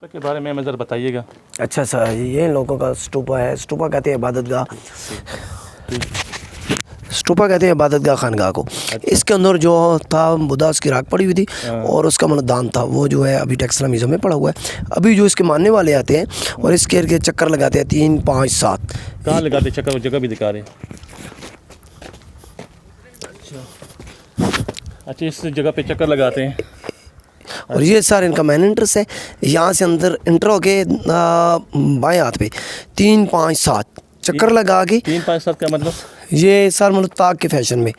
के बारे में ज़रा बताइएगा। अच्छा सर, ये इन लोगों का स्टूपा है। स्टूपा कहते हैं इबादतगाह, स्टूपा कहते हैं इबादतगाह खानगाह को। इसके अंदर जो था बुद्धा की राख पड़ी हुई थी और उसका मनदान था, वो जो है अभी टेक्सला म्यूजियम में पड़ा हुआ है। अभी जो इसके मानने वाले आते हैं और इसके के चक्कर लगाते हैं 3, 5, 7। कहाँ लगाते चक्कर? जगह भी दिखा रहे हैं। अच्छा, इस जगह पे चक्कर लगाते हैं। और ये सर इनका मेन इंट्रेस्ट है। यहाँ से अंदर इंटर होके बाएं हाथ पे 3, 5, 7 चक्कर लगा के 3, 5, 7 का मतलब ये सर मतलब ताक के फैशन में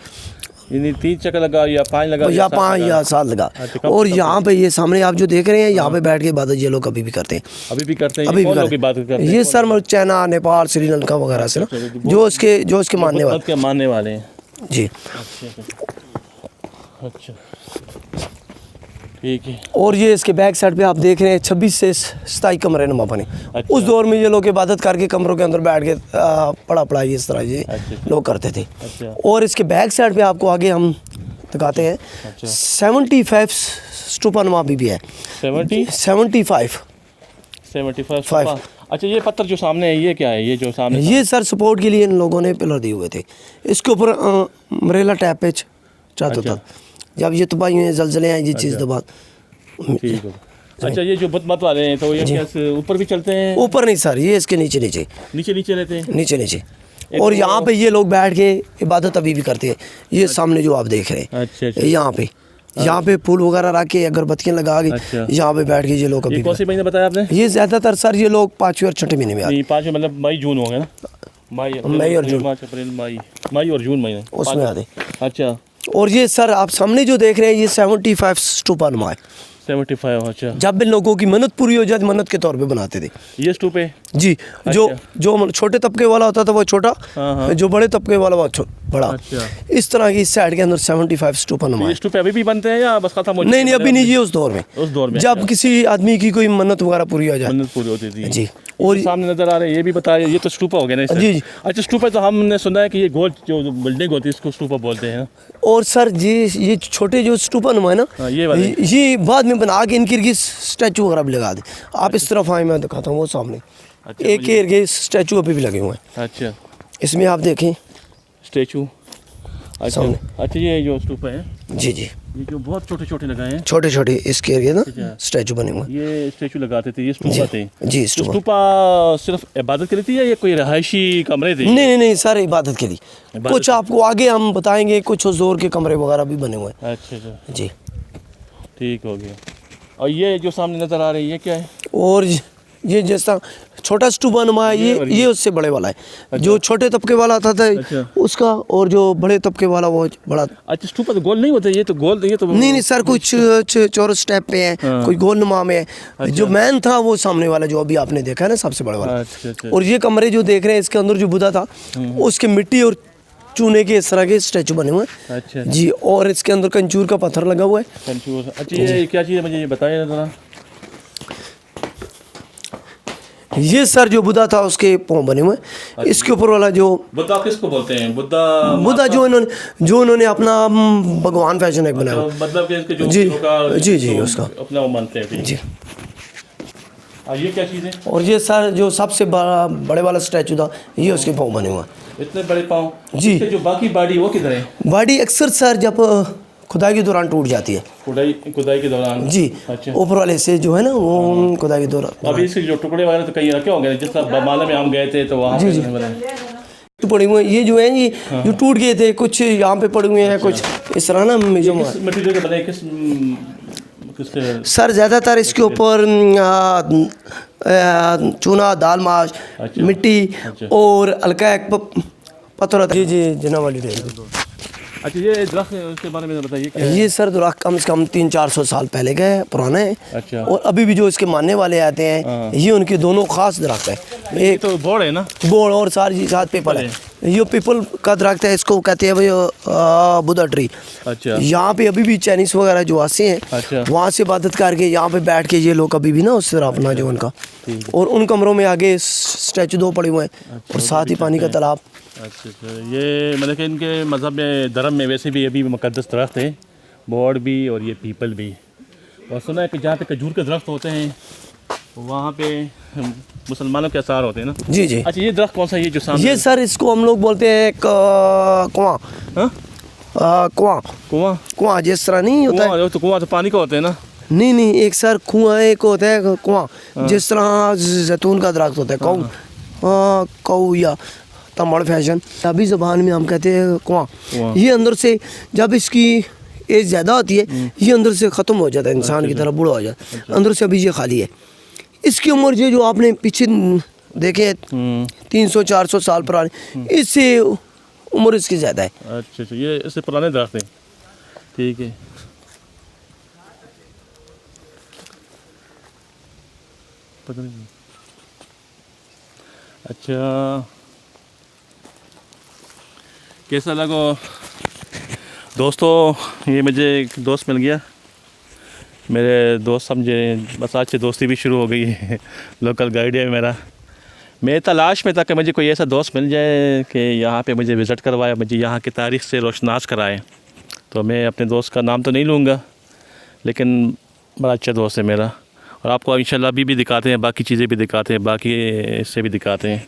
3 चक्कर लगा या 5 लगा या 5 या 7 लगा। और यहाँ पे ये सामने आप जो देख रहे हैं, यहाँ पे बैठ के इबादत ये लोग अभी भी करते हैं। अभी भी करते हैं? अभी भी करते हैं। ये सर मतलब चाइना, नेपाल, श्रीलंका वगैरह से ना जो उसके मानने वाले हैं जी। अच्छा ठीक है। और ये इसके बैक साइड पे आप देख रहे हैं 26 से 27 कमरे नुमा बने। अच्छा। उस दौर में ये लोग इबादत करके कमरों के अंदर बैठ के पढ़ाई इस तरह ये लोग करते थे। अच्छा। और इसके बैक साइड पे आपको आगे हम दिखाते हैं। अच्छा। 75 स्टूपा नुमा भी है। 75 अच्छा, ये पत्थर जो सामने है ये क्या है? ये जो सामने ये सर सपोर्ट के लिए इन लोगों ने पिलर दिए हुए थे। इसके ऊपर अम्ब्रेला टाइप पे चाहता था। जब ये तबाही हुई जलजले हैं ये चीज़ दबा। ठीक है। अच्छा, ये जो बुत मत वाले हैं तो ये कैसे ऊपर भी चलते हैं? ऊपर नहीं सर, ये इसके नीचे रहते हैं। नीचे। और यहाँ पे ये लोग बैठ के इबादत अभी भी करते हैं। ये सामने जो आप देख रहे हैं। अच्छा। यहाँ पे फूल वगैरह रख के अगरबत्तियाँ लगा के यहाँ पे बैठ के ये लोग अभी। कौन से महीने बताया आपने? ये ज़्यादातर सर ये लोग 5वें और 6ठे महीने में आते हैं। 5वें मतलब मई जून हो गया ना? मई और जून, मार्च अप्रैल मई और जून महीने उसमें आते। अच्छा। और ये सर आप सामने जो देख रहे हैं ये 75 स्टूपा नुमा है। 75। अच्छा। जब इन लोगों की मन्नत पूरी हो जाती मन्नत के तौर पे बनाते थे ये स्टूपे जी। अच्छा। जो छोटे तबके वाला होता था वो छोटा, जो बड़े तबके वाला वो बड़ा। अच्छा। इस तरह की इस साइड के अंदर 75 स्टूपा नुमा है। स्टूपे अभी भी बनते हैं या बस खत्म हो? नहीं, अभी नहीं जी। उस दौर में जब किसी आदमी की कोई मन्नत वगैरह पूरी हो जाए, मन्नत पूरी होती थी जी। और सामने नजर आ रहे हैं ये भी बताया, ये तो स्टूपा हो गया ना जी। अच्छा, स्टूपा तो हमने सुना है कि ये गोल जो बिल्डिंग होती है इसको स्टूपा बोलते हैं। और सर ये छोटे जो स्टूपा नुमा है ना, ये बाद में बना के इनकी स्टैचू वगैरह भी लगा दे। आप इस तरफ आए, मैं दिखाता हूँ वो सामने। अच्छा, एक के स्टैचू अभी भी लगे हुए हैं। अच्छा, इसमें आप देखें स्टैचू। अच्छा, ये जो स्टूपा है जी, ये जो बहुत छोटे लगाए हैं, छोटे इसके एरिया ना स्टैचू बने हुए। ये स्टैचू लगाते थे, ये स्टूपा थे जी। स्टूपा सिर्फ इबादत के लिए थी या ये कोई रहायशी कमरे थे? नहीं सर, इबादत के लिए। कुछ आपको आगे हम बताएंगे, कुछ हुजूर के कमरे वगैरह भी बने हुए हैं। अच्छा जी, ठीक हो गया। और ये जो सामने नजर आ रही है ये क्या है? और ये जैसा छोटा स्टूपा नुमा है, ये उससे बड़े वाला है। अच्छा। जो छोटे तबके वाला आता था उसका, और जो बड़े तबके वाला वो बड़ा। अच्छा, स्टूपा तो गोल नहीं होता? ये तो गोल, ये तो नहीं सर, कुछ चौरस टाइप पे है। कोई गोल नुमा में है। अच्छा। जो मैन था वो सामने वाला जो अभी आपने देखा है ना, सबसे बड़ा वाला। अच्छा। और ये कमरे जो देख रहे हैं इसके अंदर जो बुद्धा था उसके मिट्टी और चूने के इस तरह के स्टैचू बने हुए हैं। अच्छा जी। और इसके अंदर कंचूर का पत्थर लगा हुआ है। कंचूर। अच्छा, ये क्या चीज़ है मुझे ये बताइए जरा। ये सर जो बुद्धा था उसके पाँव बने हुए। अच्छा। इसके ऊपर वाला जो बुद्धा किसको बोलते हैं? बुद्धा जो इन्होंने अपना भगवान फैशन एक बनाया, मतलब कि इसके जो जी उसका अपना वो मानते हैं जी। ये क्या चीज़ है? और ये सर जो सबसे बड़े वाला स्टैचू था ये उसके पाँव बने हुए। इतने बड़े पाँव जी। जो बाकी बॉडी वो किधर है? बॉडी अक्सर सर जब खुदाई के दौरान टूट जाती है। खुदाई के दौरान जी। अच्छा। ऊपर वाले से जो है ना वो खुदाई के दौरान। अभी इसके जो टुकड़े वगैरह तो कहीं रखे होंगे, जिस माला में हम गए थे तो वहाँ तो पड़े हुए ये जो है ये जो टूट गए थे, कुछ यहाँ पे पड़े हुए हैं। कुछ इस तरह ना जो मटेरियल के बने किस सर ज़्यादातर इसके ऊपर चूना, दाल माश, मिट्टी और हल्का एक पत्थर होता है। जी जना वाली डेट। अच्छा, ये दरख्त के बारे में बताइए क्या है? ये सर दरख्त कम से कम 300-400 साल पहले का है, पुराना है। अच्छा। और अभी भी जो इसके मानने वाले आते हैं ये उनके दोनों खास दरख्त है। एक तो बोर्ड है ना, बोर्ड और सारी साथ पीपल है। ये पीपल का दरख्त है, इसको कहते हैं भाई बुद्धा ट्री। अच्छा। यहाँ पे अभी भी चाइनीज वगैरह जो आते हैं। अच्छा। वहाँ से इबादत करके यहाँ पे बैठ के ये लोग अभी भी ना उस तरह अपना जो उनका। और उन कमरों में आगे स्टैचू 2 पड़े हुए हैं और साथ ही पानी का तालाब। अच्छा, ये मतलब कि इनके मज़हब में धर्म में वैसे भी अभी मक़दस दरख्त है, बोर्ड भी और ये पीपल भी। और सुना है कि जहाँ पे खजूर के दरख्त होते हैं वहाँ पे मुसलमानों के आसार होते हैं ना? जी जी। अच्छा, ये दरख्त कौन सा है ये जो सामने? ये सर इसको हम लोग बोलते हैं कुआं। कुआं कुआं जिस तरह नहीं होता है। तो कुआं तो पानी का होता है ना? नहीं नहीं, एक सर कुआं एक होता है कुआं, जिस तरह जैतून का दरख्त होता है कौ या तमड़ फैशन, अभी ज़बान में हम कहते हैं कुआं। ये अंदर से जब इसकी एज ज़्यादा होती है ये अंदर से ख़त्म हो जाता है, इंसान की तरह बूढ़ा हो जाता है। अंदर से अभी ये खाली है। इसकी उम्र ये जो आपने पीछे देखे 300-400 साल पुरानी, इससे उम्र इसकी ज़्यादा है। अच्छा अच्छा, ये इससे पुराने दरख्त हैं। ठीक है। पता नहीं। अच्छा, कैसा लगा दोस्तों? ये मुझे एक दोस्त मिल गया, मेरे दोस्त समझे, बस आज से दोस्ती भी शुरू हो गई है। लोकल गाइड है मेरा। मैं तलाश में था कि मुझे कोई ऐसा दोस्त मिल जाए कि यहाँ पे मुझे विज़िट करवाए, मुझे यहाँ की तारीख़ से रोशनास कराए। तो मैं अपने दोस्त का नाम तो नहीं लूँगा, लेकिन बड़ा अच्छा दोस्त है मेरा। और आपको इंशाल्लाह अभी भी दिखाते हैं, बाकी चीज़ें भी दिखाते हैं, बाकी इससे भी दिखाते हैं।